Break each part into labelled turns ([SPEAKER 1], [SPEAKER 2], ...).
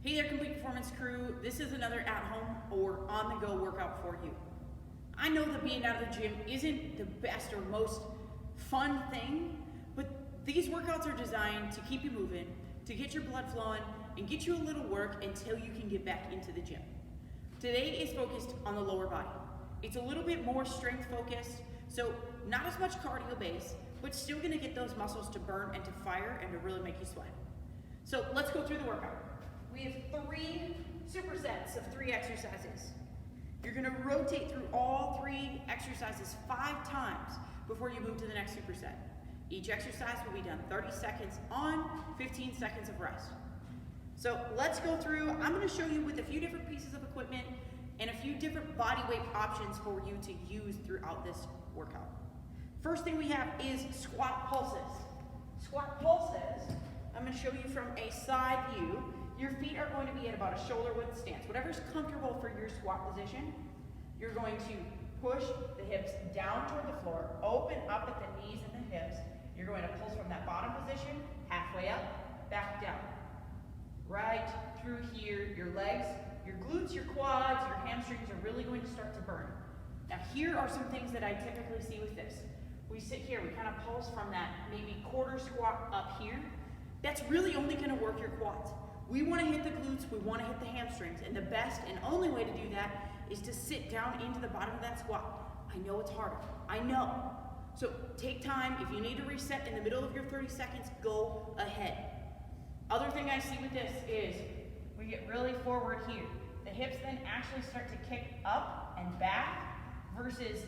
[SPEAKER 1] Hey there, Complete Performance crew. This is another at-home or on-the-go workout for you. I know that being out of the gym isn't the best or most fun thing, but these workouts are designed to keep you moving, to get your blood flowing, and get you a little work until you can get back into the gym. Today is focused on the lower body. It's a little bit more strength focused, so not as much cardio base, but still gonna get those muscles to burn and to fire and to really make you sweat. So let's go through the workout. We have 3 supersets of 3 exercises. You're gonna rotate through all 3 exercises 5 times before you move to the next superset. Each exercise will be done 30 seconds on, 15 seconds of rest. So let's go through. I'm gonna show you with a few different pieces of equipment and a few different body weight options for you to use throughout this workout. First thing we have is squat pulses. Squat pulses, I'm gonna show you from a side view. Your feet are going to be at about a shoulder width stance. Whatever's comfortable for your squat position, you're going to push the hips down toward the floor, open up at the knees and the hips. You're going to pulse from that bottom position, halfway up, back down. Right through here, your legs, your glutes, your quads, your hamstrings are really going to start to burn. Now here are some things that I typically see with this. We sit here, we kind of pulse from that maybe quarter squat up here. That's really only going to work your quads. We want to hit the glutes, we want to hit the hamstrings, and the best and only way to do that is to sit down into the bottom of that squat. I know it's harder, I know. So take time. If you need to reset in the middle of your 30 seconds, go ahead. Other thing I see with this is we get really forward here. The hips then actually start to kick up and back versus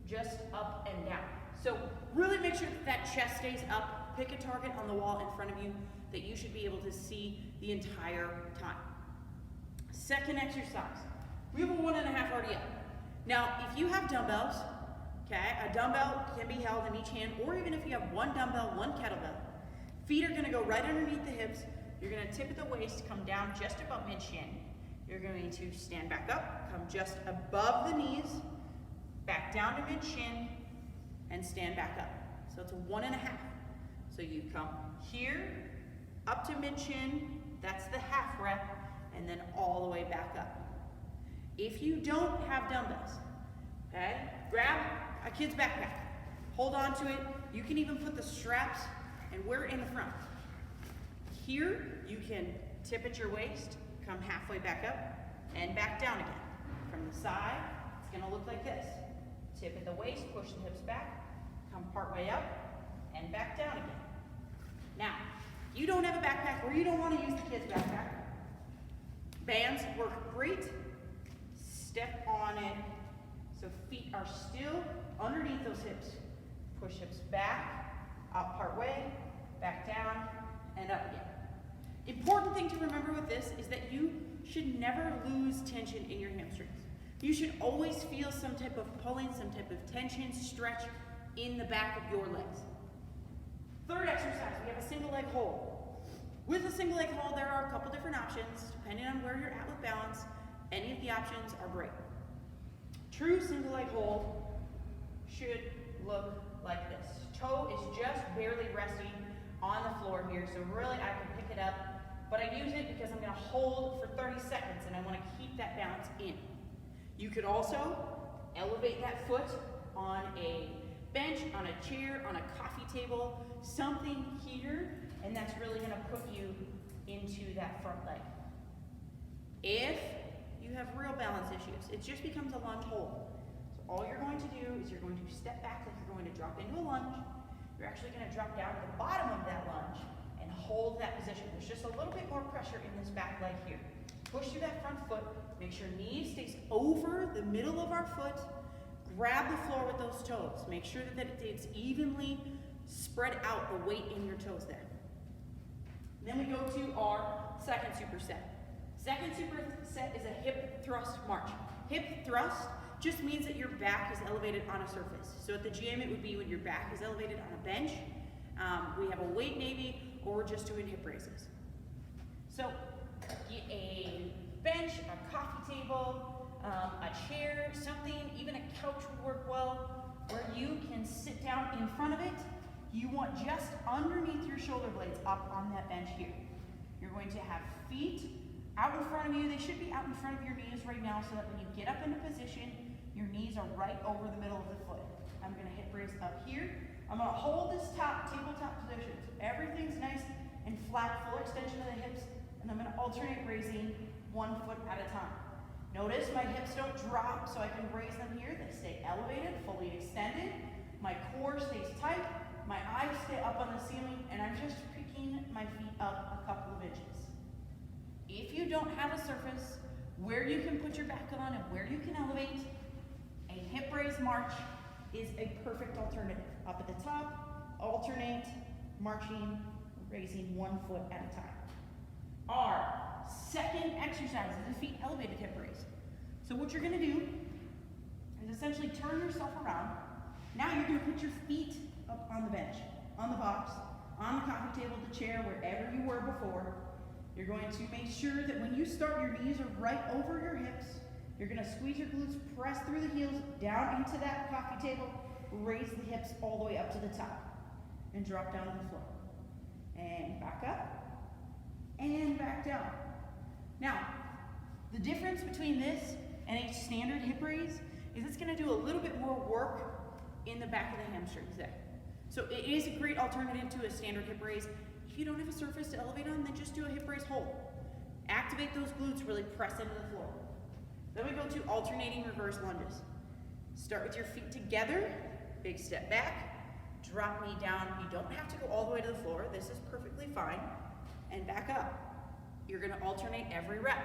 [SPEAKER 1] just up and down. So really make sure that that chest stays up. Pick a target on the wall in front of you that you should be able to see the entire time. Second exercise, we have a 1.5 RDL. Now, if you have dumbbells, okay, a dumbbell can be held in each hand, or even if you have 1 dumbbell, 1 kettlebell, feet are gonna go right underneath the hips. You're gonna tip at the waist, come down just above mid-shin. You're going to stand back up, come just above the knees, back down to mid-shin, and stand back up. So it's a 1.5. So you come here, up to mid-shin, that's the half rep, and then all the way back up. If you don't have dumbbells, okay, grab a kid's backpack, hold on to it. You can even put the straps and wear it in the front. Here, you can tip at your waist, come halfway back up, and back down again. From the side, it's gonna look like this. Tip at the waist, push the hips back, come part way up, and back down again. Now, you don't have a backpack or you don't want to use the kid's backpack. Bands work great. Step on it so feet are still underneath those hips. Push hips back, up part way, back down, and up again. Important thing to remember with this is that you should never lose tension in your hamstrings. You should always feel some type of pulling, some type of tension, stretch in the back of your legs. Third exercise, we have a single leg hold. With a single leg hold, there are a couple different options. Depending on where you're at with balance, any of the options are great. True single leg hold should look like this. Toe is just barely resting on the floor here, so really I can pick it up, but I use it because I'm gonna hold for 30 seconds and I wanna keep that balance in. You could also elevate that foot on a bench, on a chair, on a coffee table, something here, and that's really gonna put you into that front leg. If you have real balance issues, it just becomes a lunge hold. So all you're going to do is you're going to step back like you're going to drop into a lunge. You're actually gonna drop down to the bottom of that lunge and hold that position. There's just a little bit more pressure in this back leg here. Push through that front foot, make sure knee stays over the middle of our foot. Grab the floor with those toes. Make sure that it's evenly spread out, the weight in your toes there. Then we go to our second superset. Second superset is a hip thrust march. Hip thrust just means that your back is elevated on a surface. So at the gym, it would be when your back is elevated on a bench. We have a weight maybe, or we're just doing hip raises. So get a bench, a coffee table, a chair, something, even a couch would work well, where you can sit down in front of it. You want just underneath your shoulder blades up on that bench here. You're going to have feet Out in front of you, they should be out in front of your knees right now so that when you get up into position, your knees are right over the middle of the foot. I'm gonna hip raise up here. I'm gonna hold this tabletop position. So everything's nice and flat, full extension of the hips, and I'm gonna alternate raising 1 foot at a time. Notice my hips don't drop, so I can raise them here. They stay elevated, fully extended. My core stays tight, my eyes stay up on the ceiling, and I'm just picking my feet up a couple of inches. If you don't have a surface where you can put your back on and where you can elevate, a hip raise march is a perfect alternative. Up at the top, alternate, marching, raising 1 foot at a time. Our second exercise is a feet elevated hip raise. So what you're gonna do is essentially turn yourself around. Now you're gonna put your feet up on the bench, on the box, on the coffee table, the chair, wherever you were before. You're going to make sure that when you start, your knees are right over your hips. You're gonna squeeze your glutes, press through the heels, down into that coffee table, raise the hips all the way up to the top, and drop down to the floor. And back up, and back down. Now, the difference between this and a standard hip raise is it's gonna do a little bit more work in the back of the hamstrings there. So it is a great alternative to a standard hip raise. If you don't have a surface to elevate on, then just do a hip raise hold. Activate those glutes, really press into the floor. Then we go to alternating reverse lunges. Start with your feet together, big step back, drop knee down. You don't have to go all the way to the floor. This is perfectly fine. And back up. You're gonna alternate every rep.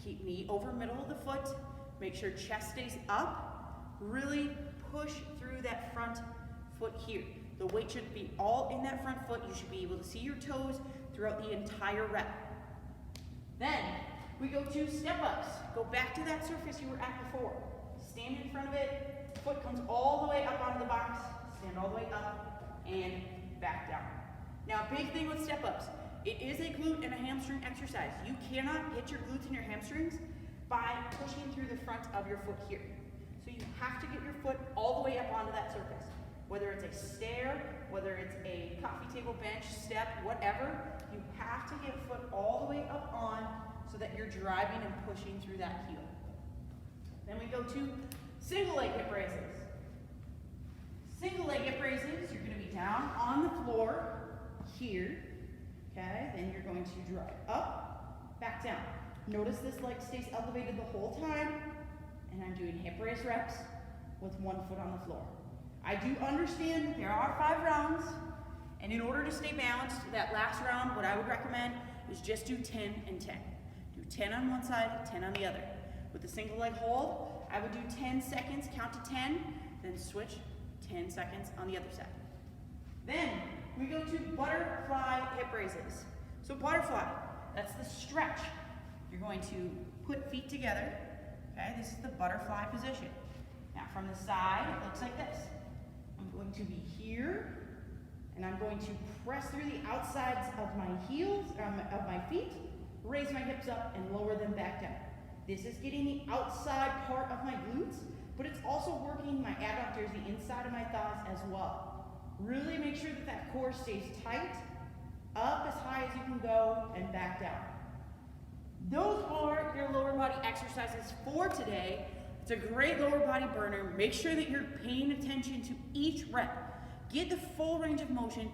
[SPEAKER 1] Keep knee over middle of the foot. Make sure chest stays up. Really push through that front foot here. The weight should be all in that front foot. You should be able to see your toes throughout the entire rep. Then we go to step ups. Go back to that surface you were at before. Stand in front of it. Foot comes all the way up onto the box. Stand all the way up and back down. Now, big thing with step ups. It is a glute and a hamstring exercise. You cannot hit your glutes and your hamstrings by pushing through the front of your foot here. So you have to get your foot all the way up onto that surface. Whether it's a stair, whether it's a coffee table, bench, step, whatever, you have to get foot all the way up on so that you're driving and pushing through that heel. Then we go to single leg hip raises. Single leg hip raises, you're gonna be down on the floor here, okay? Then you're going to drive up, back down. Notice this leg stays elevated the whole time, and I'm doing hip raise reps with 1 foot on the floor. I do understand that there are 5 rounds, and in order to stay balanced, that last round, what I would recommend is just do 10 and 10. Do 10 on one side, 10 on the other. With the single leg hold, I would do 10 seconds, count to 10, then switch 10 seconds on the other side. Then we go to butterfly hip raises. So butterfly, that's the stretch. You're going to put feet together, okay? This is the butterfly position. Now from the side, it looks like this. I'm going to be here, and I'm going to press through the outsides of my heels, of my feet, raise my hips up and lower them back down. This is getting the outside part of my glutes, but it's also working my adductors, the inside of my thighs as well. Really make sure that that core stays tight, up as high as you can go, and back down. Those are your lower body exercises for today. It's a great lower body burner. Make sure that you're paying attention to each rep. Get the full range of motion